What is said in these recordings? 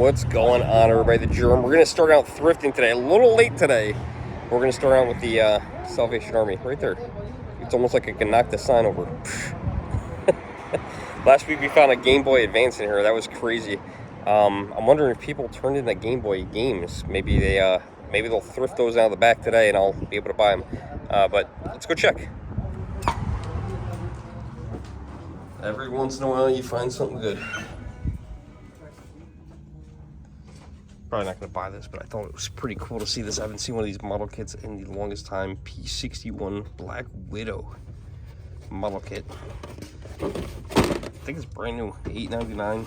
What's going on, everybody? The Germ. We're going to start out thrifting today. A little late today. We're going to start out with the Salvation Army right there. It's almost like I can knock the sign over. Last week we found a Game Boy Advance in here. That was crazy. I'm wondering if people turned in the Game Boy games. Maybe they'll thrift those out of the back today, and I'll be able to buy them. But let's go check. Every once in a while, you find something good. Probably not going to buy this, but I thought it was pretty cool to see this. I haven't seen one of these model kits in the longest time. P61 Black Widow model kit. I think it's brand new, $8.99.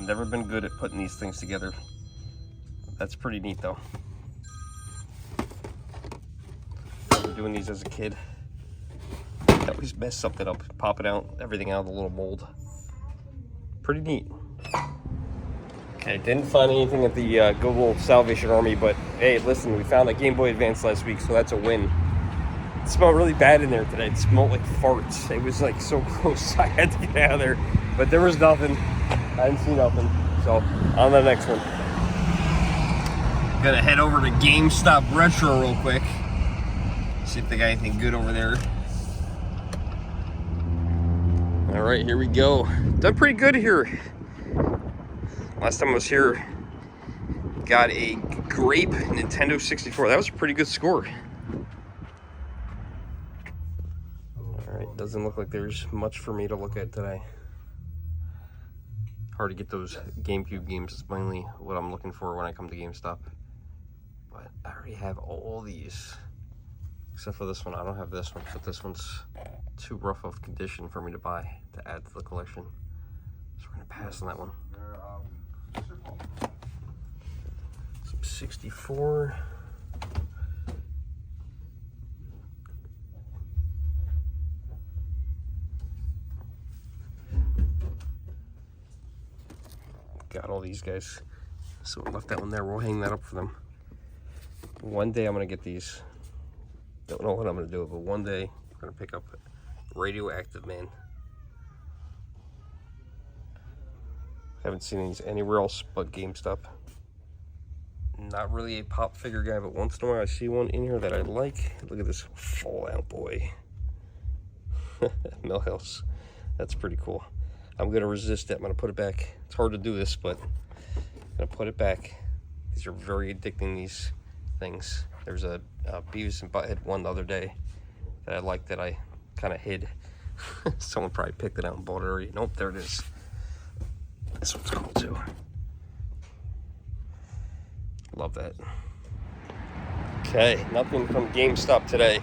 Never been good at putting these things together. That's pretty neat, though. I remember doing these as a kid. I always mess something up, popping out everything out of the little mold. Pretty neat. Okay, didn't find anything at the Google Salvation Army, but hey, listen, we found a Game Boy Advance last week, so that's a win. It smelled really bad in there today. It smelled like farts. It was like so gross. I had to get out of there, but there was nothing. I didn't see nothing. So on to the next one. Gotta head over to GameStop Retro real quick. See if they got anything good over there. All right, here we go. Done pretty good here. Last time I was here, got a grape Nintendo 64. That was a pretty good score. Alright, doesn't look like there's much for me to look at today. Hard to get those GameCube games. It's mainly what I'm looking for when I come to GameStop. But I already have all these. Except for this one. I don't have this one, but this one's too rough of condition for me to buy to add to the collection. So we're going to pass on that one. Some 64. Got all these guys. So I left that one there. We'll hang that up for them. One day I'm going to get these. Don't know what I'm going to do, but one day I'm going to pick up Radioactive Man. Haven't seen these anywhere else but GameStop. Not really a pop figure guy, but once in a while I see one in here that I like. Look at this Fallout Boy. Millhouse. That's pretty cool. I'm going to resist it. I'm going to put it back. It's hard to do this, but I'm going to put it back. These are very addicting, these things. There's a Beavis and Butthead one the other day that I liked that I kind of hid. Someone probably picked it out and bought it already. Nope, there it is. This one's cool too. Love that. Okay, nothing from GameStop today.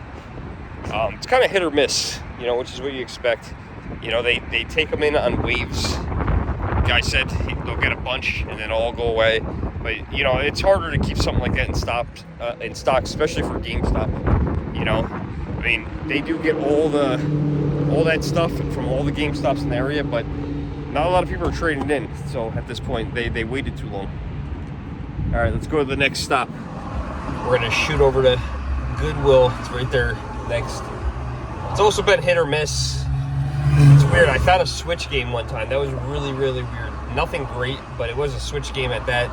It's kind of hit or miss, you know, which is what you expect. You know, they take them in on waves. Guy said they'll get a bunch and then all go away. But you know, it's harder to keep something like that in stock, especially for GameStop. You know, I mean, they do get all that stuff from all the GameStops in the area, but not a lot of people are trading it in, so at this point, they waited too long. All right, let's go to the next stop. We're gonna shoot over to Goodwill. It's right there next. It's also been hit or miss. It's weird. I found a Switch game one time. That was really, really weird. Nothing great, but it was a Switch game at that.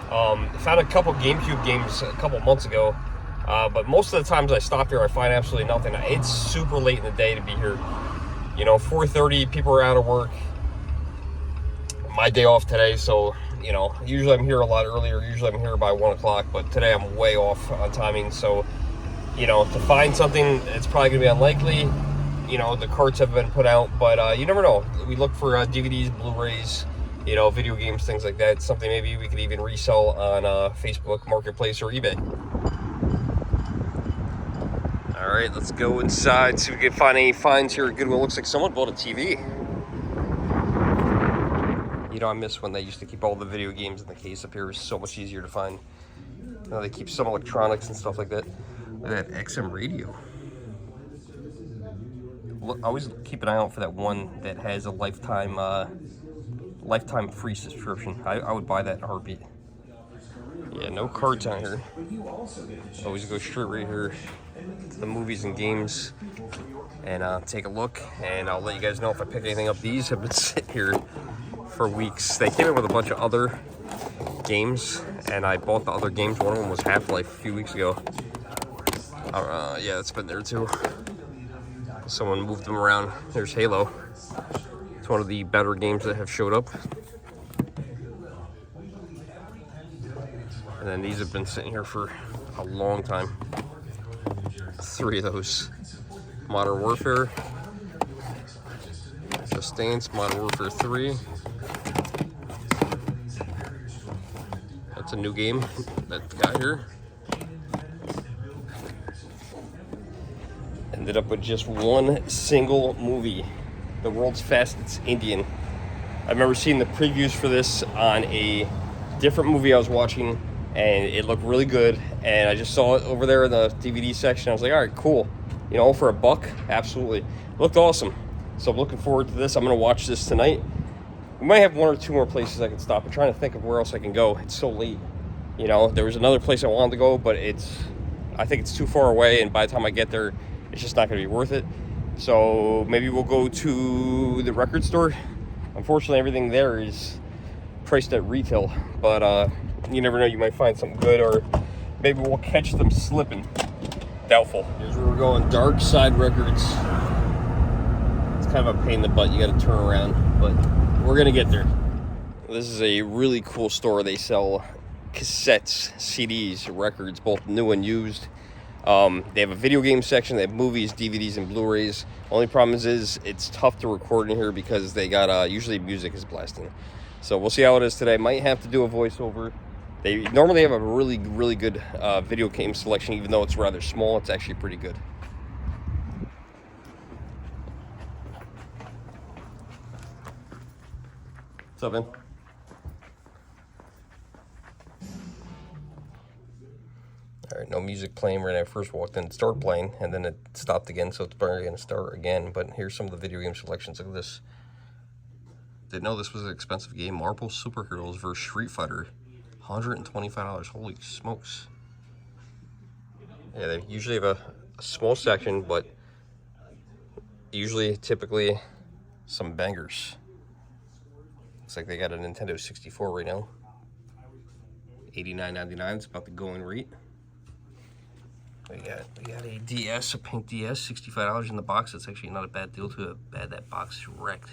Found a couple GameCube games a couple months ago, but most of the times I stop here, I find absolutely nothing. It's super late in the day to be here. You know, 4:30, people are out of work. My day off today, so you know, usually I'm here a lot earlier. Usually I'm here by 1 o'clock, but today I'm way off on timing. So, you know, to find something, it's probably gonna be unlikely. You know, the carts have been put out, but you never know. We look for DVDs, Blu-rays, you know, video games, things like that. Something maybe we could even resell on Facebook Marketplace or eBay. All right, let's go inside, see if we can find any finds here at Goodwill. Looks like someone bought a TV. You know, I miss when they used to keep all the video games in the case up here. It was so much easier to find. Now they keep some electronics and stuff like that. Look at that XM radio. Look, always keep an eye out for that one that has a lifetime free subscription. I would buy that in a heartbeat. Yeah, no cards on here. Always go straight right here to the movies and games and take a look, and I'll let you guys know if I pick anything up. These have been sitting here for weeks. They came in with a bunch of other games, and I bought the other games. One of them was Half-Life a few weeks ago. Yeah, it's been there too. Someone moved them around. There's Halo. It's one of the better games that have showed up. And then these have been sitting here for a long time. 3 of those. Modern Warfare. Just Dance, Modern Warfare 3. That's a new game that got here. Ended up with just one single movie, The World's Fastest Indian. I remember seeing the previews for this on a different movie I was watching, and it looked really good, and I just saw it over there in the DVD section. I was like, all right, cool. You know, for $1, absolutely. It looked awesome. So I'm looking forward to this. I'm going to watch this tonight. We might have 1 or 2 more places I can stop. I'm trying to think of where else I can go. It's so late. You know, there was another place I wanted to go, but I think it's too far away, and by the time I get there, it's just not going to be worth it. So maybe we'll go to the record store. Unfortunately, everything there is priced at retail, but you never know, you might find something good, or maybe we'll catch them slipping. Doubtful. Here's where we're going, Dark Side Records. It's kind of a pain in the butt, you got to turn around, but we're going to get there. This is a really cool store. They sell cassettes, CDs, records, both new and used. They have a video game section. They have movies, DVDs, and Blu-rays. Only problem is it's tough to record in here because they got usually music is blasting. So we'll see how it is today. Might have to do a voiceover. They normally have a really, really good video game selection, even though it's rather small. It's actually pretty good. What's up, man? All right, no music playing when I first walked in. It started playing, and then it stopped again, so it's probably going to start again. But here's some of the video game selections. Look at this. Didn't know this was an expensive game. Marvel Superheroes vs. Street Fighter. $125. Holy smokes. Yeah, they usually have a small section, but typically, some bangers. Looks like they got a Nintendo 64 right now. $89.99. It's about the going rate. We got a DS, a pink DS, $65 in the box. That's actually not a bad deal. Too bad that box is wrecked.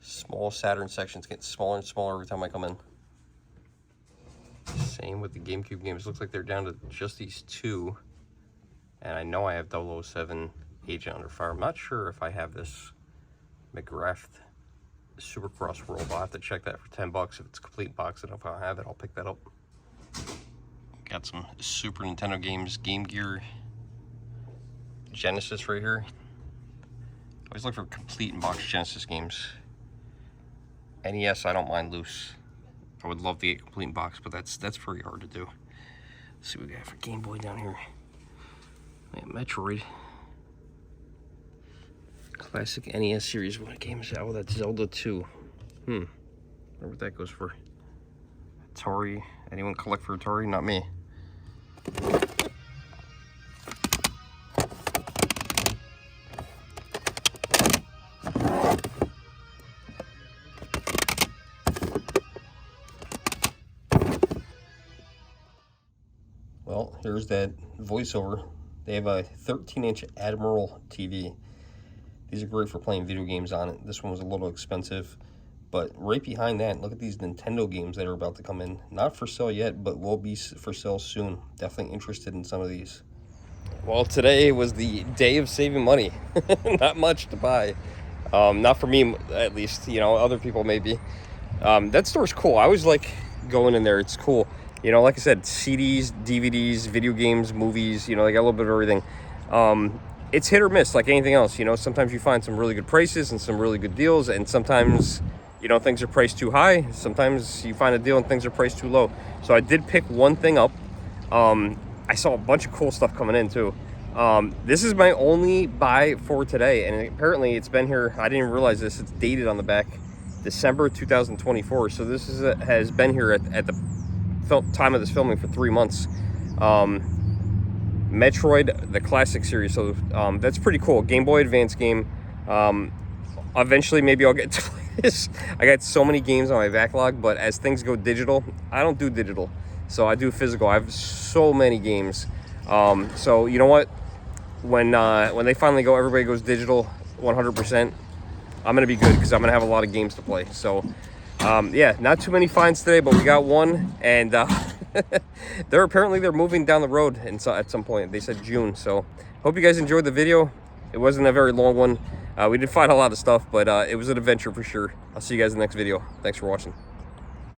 Small Saturn sections getting smaller and smaller every time I come in. Same with the GameCube games. Looks like they're down to just these 2. And I know I have 007 Agent Under Fire. I'm not sure if I have this McGrath Supercross World. I'll have to check that for $10. If it's a complete box, and if I have it, I'll pick that up. Got some Super Nintendo games, Game Gear, Genesis right here. Always look for complete in-box Genesis games. NES, I don't mind loose. I would love to get complete in box, but that's pretty hard to do. Let's see what we got for Game Boy down here. Yeah, Metroid. Classic NES series. What game is that? Oh, that's Zelda 2. Wonder what that goes for. Atari. Anyone collect for Atari? Not me. Well, here's that voiceover. They have a 13-inch Admiral TV. These are great for playing video games on it. This one was a little expensive, but right behind that, look at these Nintendo games that are about to come in. Not for sale yet, but will be for sale soon. Definitely interested in some of these. Well, today was the day of saving money. Not much to buy. Not for me, at least. You know, other people maybe. That store's cool. I always like going in there. It's cool. You know, like I said, CDs, DVDs, video games, movies, you know, they got a little bit of everything. It's hit or miss like anything else. You know, sometimes you find some really good prices and some really good deals, and sometimes, you know, things are priced too high. Sometimes you find a deal and things are priced too low. So I did pick one thing up. I saw a bunch of cool stuff coming in too. This is my only buy for today, and apparently it's been here. I didn't even realize this. It's dated on the back, December 2024. So this has been here at the time of this filming for 3 months. Metroid, the classic series. So that's pretty cool. Game Boy Advance game. Eventually, maybe I'll get to play this. I got so many games on my backlog, but as things go digital, I don't do digital. So I do physical. I have so many games. So you know what? When they finally go, everybody goes digital 100%. I'm gonna be good because I'm gonna have a lot of games to play. So yeah, not too many finds today, but we got one, and they're moving down the road at some point. They said June. So hope you guys enjoyed the video. It wasn't a very long one. We did find a lot of stuff, but it was an adventure for sure. I'll see you guys in the next video. Thanks for watching.